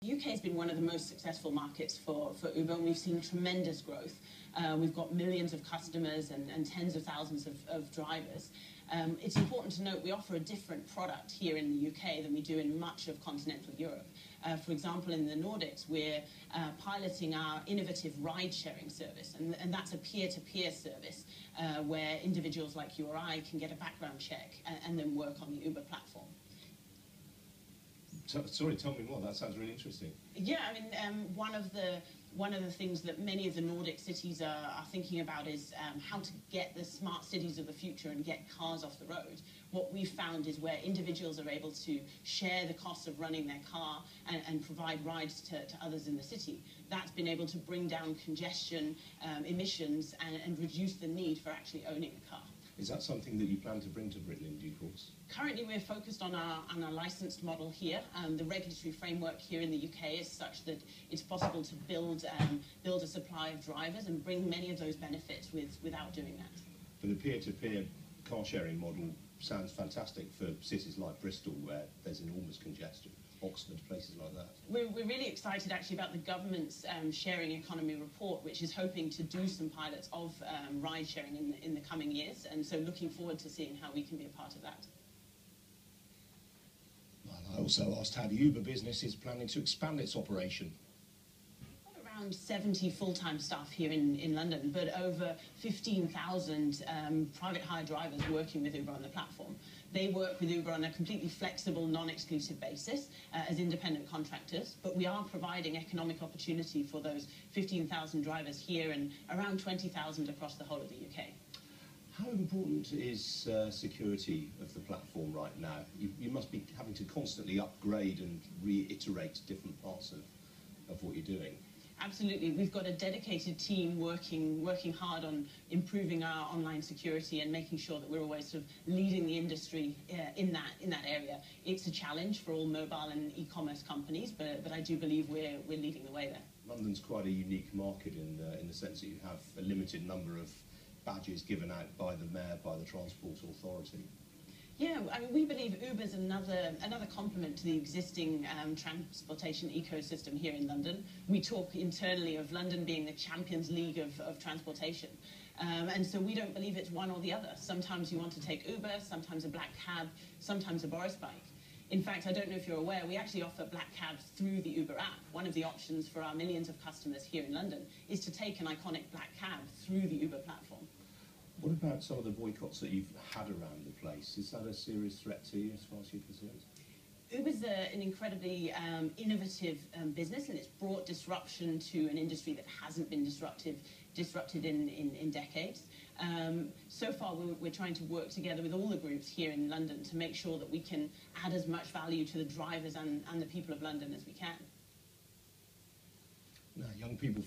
The UK has been one of the most successful markets for Uber, and we've seen tremendous growth. We've got millions of customers and tens of thousands of drivers. It's important to note we offer a different product here in the UK than we do in much of continental Europe. For example, in the Nordics, we're piloting our innovative ride-sharing service, and that's a peer-to-peer service where individuals like you or I can get a background check and then work on the Uber platform. Sorry, tell me more. That sounds really interesting. Yeah, I mean, one of the things that many of the Nordic cities are thinking about is how to get the smart cities of the future and get cars off the road. What we've found is where individuals are able to share the cost of running their car and provide rides to others in the city. That's been able to bring down congestion, emissions, and reduce the need for actually owning a car. Is that something that you plan to bring to Britain in due course? Currently, we're focused on our licensed model here. The regulatory framework here in the UK is such that it's possible to build a supply of drivers and bring many of those benefits without doing that. But the peer-to-peer car-sharing model sounds fantastic for cities like Bristol, where there's enormous congestion. Oxford, places like that. We're really excited actually about the government's sharing economy report, which is hoping to do some pilots of ride sharing in the coming years, and so looking forward to seeing how we can be a part of that. Well, I also asked how the Uber business is planning to expand its operation. Around 70 full-time staff here in London, but over 15,000 private hire drivers working with Uber on the platform. They work with Uber on a completely flexible, non-exclusive basis as independent contractors, but we are providing economic opportunity for those 15,000 drivers here and around 20,000 across the whole of the UK. How important is security of the platform right now? You must be having to constantly upgrade and reiterate different parts of what you're doing. Absolutely. We've got a dedicated team working hard on improving our online security and making sure that we're always sort of leading the industry in that area. It's a challenge for all mobile and e-commerce companies, but I do believe we're leading the way there. London's quite a unique market in the sense that you have a limited number of badges given out by the mayor, by the Transport Authority. Yeah, I mean, we believe Uber's another complement to the existing transportation ecosystem here in London. We talk internally of London being the Champions League of transportation. And so we don't believe it's one or the other. Sometimes you want to take Uber, sometimes a black cab, sometimes a Boris bike. In fact, I don't know if you're aware, we actually offer black cabs through the Uber app. One of the options for our millions of customers here in London is to take an iconic black cab through the Uber platform. What about some of the boycotts that you've had around the place? Is that a serious threat to you as far as you're concerned? Uber's an incredibly innovative business, and it's brought disruption to an industry that hasn't been disrupted in decades. So far, we're trying to work together with all the groups here in London to make sure that we can add as much value to the drivers and the people of London as we can. Now, young people